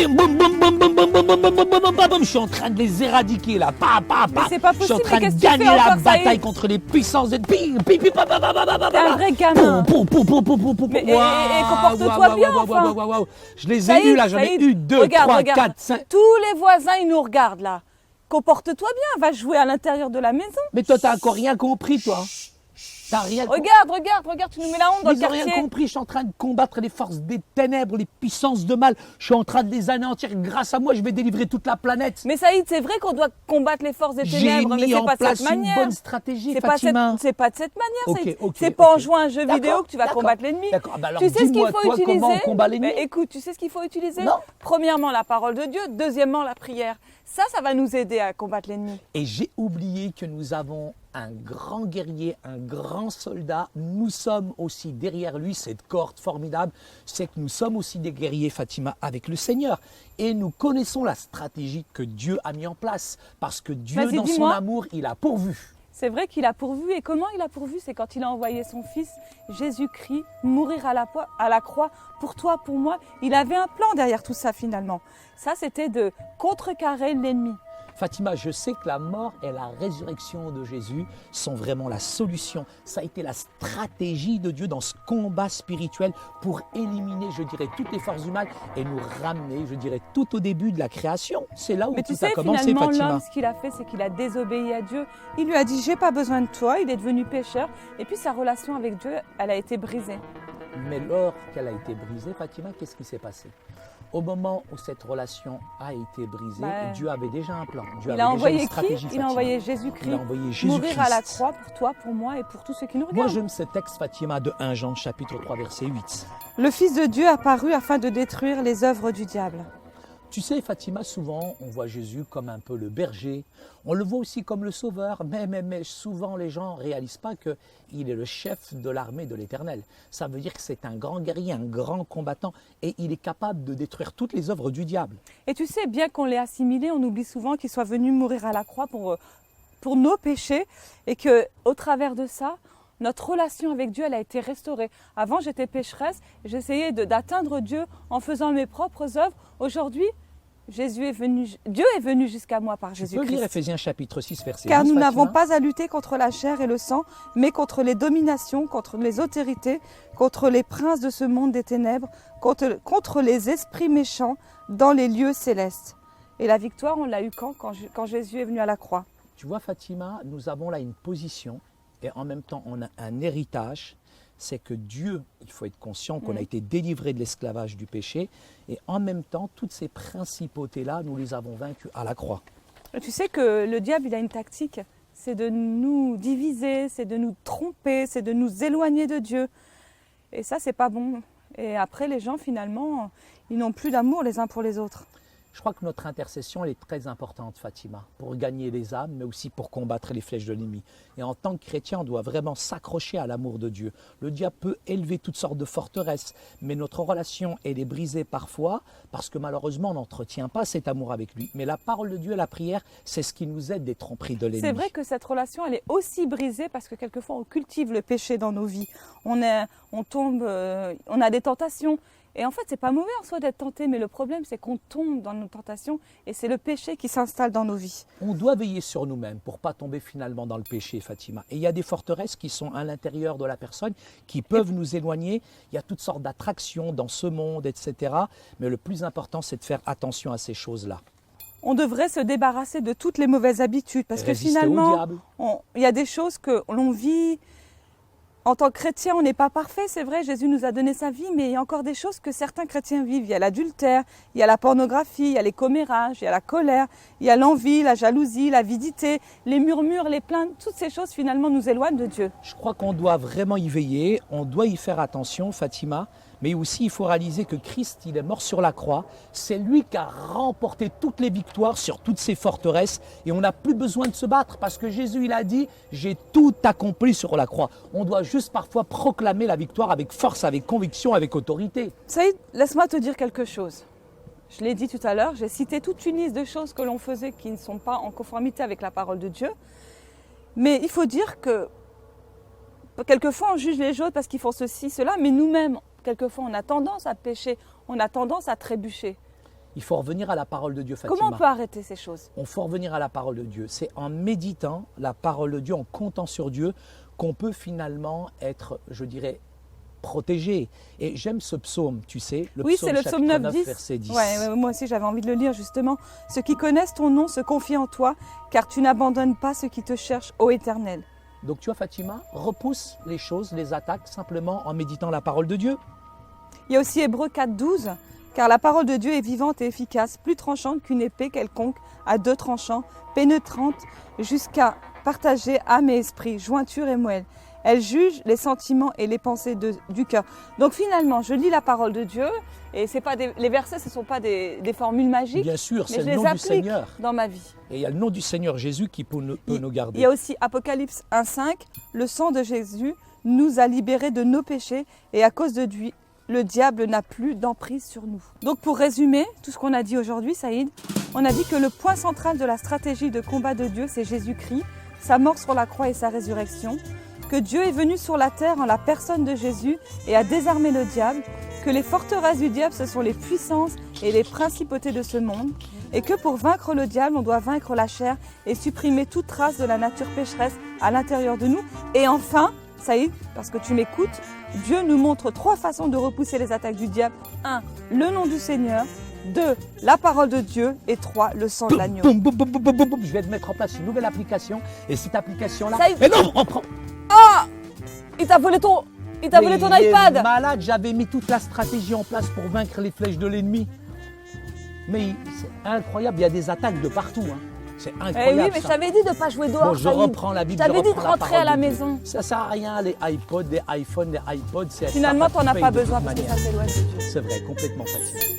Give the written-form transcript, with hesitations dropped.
bim, boum, boum, boum, boum, boum, boum, boum, boum, boum, boum, boum, boum. Je suis en train de les éradiquer là. Pa, pa, Mais pa. c'est pas Je suis en possible, train mais de qu'est-ce que tu gagner fais la encore, Saïd? bataille contre les puissances de ping, ping, ping, pa, pa, pa, pa, pa, pa, T'es un pa. vrai gamin. Pou, pou, pou, pou, pou, pou, pou. Mais, et Waouh, comporte-toi waouh, bien, waouh, enfin. waouh, waouh, waouh. Je les ai Saïd, eus là, j'en ai Saïd, eu 2, regarde, 3, regarde. 4, 5. Tous les voisins, ils nous regardent là. Comporte-toi bien, va jouer à l'intérieur de la maison. Mais toi, t'as encore rien compris, toi. T'as rien compris. Regarde, tu nous mets la honte dans Mais le ils n'ont rien quartier. compris, je suis en train de combattre les forces des ténèbres, les puissances de mal. Je suis en train de les anéantir. Grâce à moi, je vais délivrer toute la planète. Mais Saïd, c'est vrai qu'on doit combattre les forces des J'ai ténèbres, mais mis c'est en pas de place cette une manière. bonne stratégie, C'est pas, Fatima. c'est pas de cette manière, Ok, Saïd. ok, C'est pas en ok. jouant à un jeu vidéo D'accord, que tu vas d'accord, combattre l'ennemi. D'accord, bah alors Tu sais ce qu'il dis-moi, faut toi, utiliser. comment on combat l'ennemi? Mais écoute, tu sais ce qu'il faut utiliser? Non. Premièrement, la parole de Dieu. Deuxièmement, la prière. Ça va nous aider à combattre l'ennemi. Et j'ai oublié que nous avons un grand guerrier, un grand soldat. Nous sommes aussi derrière lui, cette corde formidable. C'est que nous sommes aussi des guerriers, Fatima, avec le Seigneur. Et nous connaissons la stratégie que Dieu a mis en place. Parce que Dieu, Vas-y, dans son dis-moi. amour, il a pourvu. C'est vrai qu'il a pourvu. Et comment il a pourvu? C'est quand il a envoyé son fils, Jésus-Christ, mourir à la croix pour toi, pour moi. Il avait un plan derrière tout ça finalement. Ça, c'était de contrecarrer l'ennemi. Fatima, je sais que la mort et la résurrection de Jésus sont vraiment la solution. Ça a été la stratégie de Dieu dans ce combat spirituel pour éliminer, je dirais, toutes les forces du mal et nous ramener, je dirais, tout au début de la création. C'est là où Mais tout tu sais, a commencé, finalement, Fatima. l'homme, ce qu'il a fait, c'est qu'il a désobéi à Dieu. Il lui a dit, j'ai pas besoin de toi. Il est devenu pécheur. Et puis sa relation avec Dieu, elle a été brisée. Mais lors qu'elle a été brisée, Fatima, qu'est-ce qui s'est passé? Au moment où cette relation a été brisée, Ouais. Dieu avait déjà un plan. Dieu Il avait a déjà envoyé une qui? stratégie, Il Fatima. a envoyé Jésus-Christ. Il a envoyé Mourir Jésus-Christ. à la croix pour toi, pour moi et pour tous ceux qui nous Moi, regardent. j'aime ce texte, Fatima, de 1 Jean, chapitre 3, verset 8. Le Fils de Dieu apparut afin de détruire les œuvres du diable. Tu sais, Fatima, souvent, on voit Jésus comme un peu le berger. On le voit aussi comme le sauveur, mais souvent, les gens ne réalisent pas qu'il est le chef de l'armée de l'Éternel. Ça veut dire que c'est un grand guerrier, un grand combattant, et il est capable de détruire toutes les œuvres du diable. Et tu sais, bien qu'on l'ait assimilé, on oublie souvent qu'il soit venu mourir à la croix pour nos péchés et qu'au travers de ça, notre relation avec Dieu, elle a été restaurée. Avant, j'étais pécheresse, j'essayais d'atteindre Dieu en faisant mes propres œuvres. Aujourd'hui, Dieu est venu jusqu'à moi par Tu peux lire Jésus-Christ. Ephésiens chapitre 6, verset 10, Car nous Fatima? n'avons pas à lutter contre la chair et le sang, mais contre les dominations, contre les autorités, contre les princes de ce monde des ténèbres, contre les esprits méchants dans les lieux célestes. Et la victoire, on l'a eu quand Jésus est venu à la croix. Tu vois, Fatima, nous avons là une position et en même temps, on a un héritage. C'est que Dieu, il faut être conscient qu'on a été délivré de l'esclavage du péché et en même temps, toutes ces principautés-là, nous les avons vaincues à la croix. Et tu sais que le diable, il a une tactique, c'est de nous diviser, c'est de nous tromper, c'est de nous éloigner de Dieu. Et ça, c'est pas bon. Et après, les gens, finalement, ils n'ont plus d'amour les uns pour les autres. Je crois que notre intercession, elle est très importante, Fatima, pour gagner les âmes, mais aussi pour combattre les flèches de l'ennemi. Et en tant que chrétien, on doit vraiment s'accrocher à l'amour de Dieu. Le diable peut élever toutes sortes de forteresses, mais notre relation, elle est brisée parfois, parce que malheureusement, on n'entretient pas cet amour avec lui. Mais la parole de Dieu et la prière, c'est ce qui nous aide des tromperies de l'ennemi. C'est vrai que cette relation, elle est aussi brisée parce que quelquefois, on cultive le péché dans nos vies. On a des tentations. Et en fait, c'est pas mauvais en soi d'être tenté, mais le problème, c'est qu'on tombe dans nos tentations et c'est le péché qui s'installe dans nos vies. On doit veiller sur nous-mêmes pour ne pas tomber finalement dans le péché, Fatima. Et il y a des forteresses qui sont à l'intérieur de la personne, qui peuvent nous éloigner. Il y a toutes sortes d'attractions dans ce monde, etc. Mais le plus important, c'est de faire attention à ces choses-là. On devrait se débarrasser de toutes les mauvaises habitudes parce que Résister au finalement, diable. il y a des choses que l'on vit. En tant que chrétien, on n'est pas parfait, c'est vrai, Jésus nous a donné sa vie, mais il y a encore des choses que certains chrétiens vivent. Il y a l'adultère, il y a la pornographie, il y a les commérages, il y a la colère, il y a l'envie, la jalousie, l'avidité, les murmures, les plaintes. Toutes ces choses finalement nous éloignent de Dieu. Je crois qu'on doit vraiment y veiller, on doit y faire attention, Fatima, mais aussi il faut réaliser que Christ, il est mort sur la croix. C'est lui qui a remporté toutes les victoires sur toutes ces forteresses et on n'a plus besoin de se battre parce que Jésus, il a dit, j'ai tout accompli sur la croix. On doit juste parfois proclamer la victoire avec force, avec conviction, avec autorité. Saïd, laisse-moi te dire quelque chose. Je l'ai dit tout à l'heure, j'ai cité toute une liste de choses que l'on faisait qui ne sont pas en conformité avec la parole de Dieu. Mais il faut dire que quelquefois on juge les autres parce qu'ils font ceci, cela, mais nous-mêmes, quelquefois on a tendance à pécher, on a tendance à trébucher. Il faut revenir à la parole de Dieu, Fatima. Comment on peut arrêter ces choses? On faut revenir à la parole de Dieu. C'est en méditant la parole de Dieu, en comptant sur Dieu, qu'on peut finalement être, je dirais, protégé. Et j'aime ce psaume, tu sais, Oui, c'est le psaume 9, 10. verset 10. Ouais, moi aussi, j'avais envie de le lire justement. Ceux qui connaissent ton nom se confient en toi, car tu n'abandonnes pas ceux qui te cherchent, ô Éternel. Donc tu vois, Fatima, repousse les choses, les attaques, simplement en méditant la parole de Dieu. Il y a aussi Hébreux 4, 12. Car la parole de Dieu est vivante et efficace, plus tranchante qu'une épée quelconque, à deux tranchants, pénétrante jusqu'à partager âme et esprit, jointure et moelle. Elle juge les sentiments et les pensées du cœur. Donc finalement, je lis la parole de Dieu et c'est pas les versets, ce ne sont pas des formules magiques. Bien sûr, mais c'est je le les nom du applique Seigneur. dans ma vie. Et il y a le nom du Seigneur Jésus qui peut nous garder. Il y a aussi Apocalypse 1, 5. Le sang de Jésus nous a libérés de nos péchés et à cause de lui, le diable n'a plus d'emprise sur nous. Donc pour résumer tout ce qu'on a dit aujourd'hui, Saïd, on a dit que le point central de la stratégie de combat de Dieu, c'est Jésus-Christ, sa mort sur la croix et sa résurrection, que Dieu est venu sur la terre en la personne de Jésus et a désarmé le diable, que les forteresses du diable, ce sont les puissances et les principautés de ce monde, et que pour vaincre le diable, on doit vaincre la chair et supprimer toute trace de la nature pécheresse à l'intérieur de nous. Et enfin, Saïd, parce que tu m'écoutes, Dieu nous montre 3 façons de repousser les attaques du diable. 1. Le nom du Seigneur. 2. La parole de Dieu. Et 3. Le sang de l'agneau. Boum, boum, boum, boum, boum, boum. Je vais te mettre en place une nouvelle application. Et cette application-là... Ça y est. Mais non, on prend... Il t'a volé ton Mais il est iPad. malade, j'avais mis toute la stratégie en place pour vaincre les flèches de l'ennemi. Mais c'est incroyable, il y a des attaques de partout. Hein. C'est Eh incroyable. oui, mais je ça. t'avais dit de ne pas jouer dehors. Bon, je Saïd. reprends la Bible. Je t'avais je dit de reprends la rentrer à parole la de Dieu. maison. Ça sert à rien, les iPods, les iPhones, les iPods. Finalement, tu n'en as pas de toute besoin parce que manière. ça s'éloigne de Dieu. C'est vrai, complètement facile.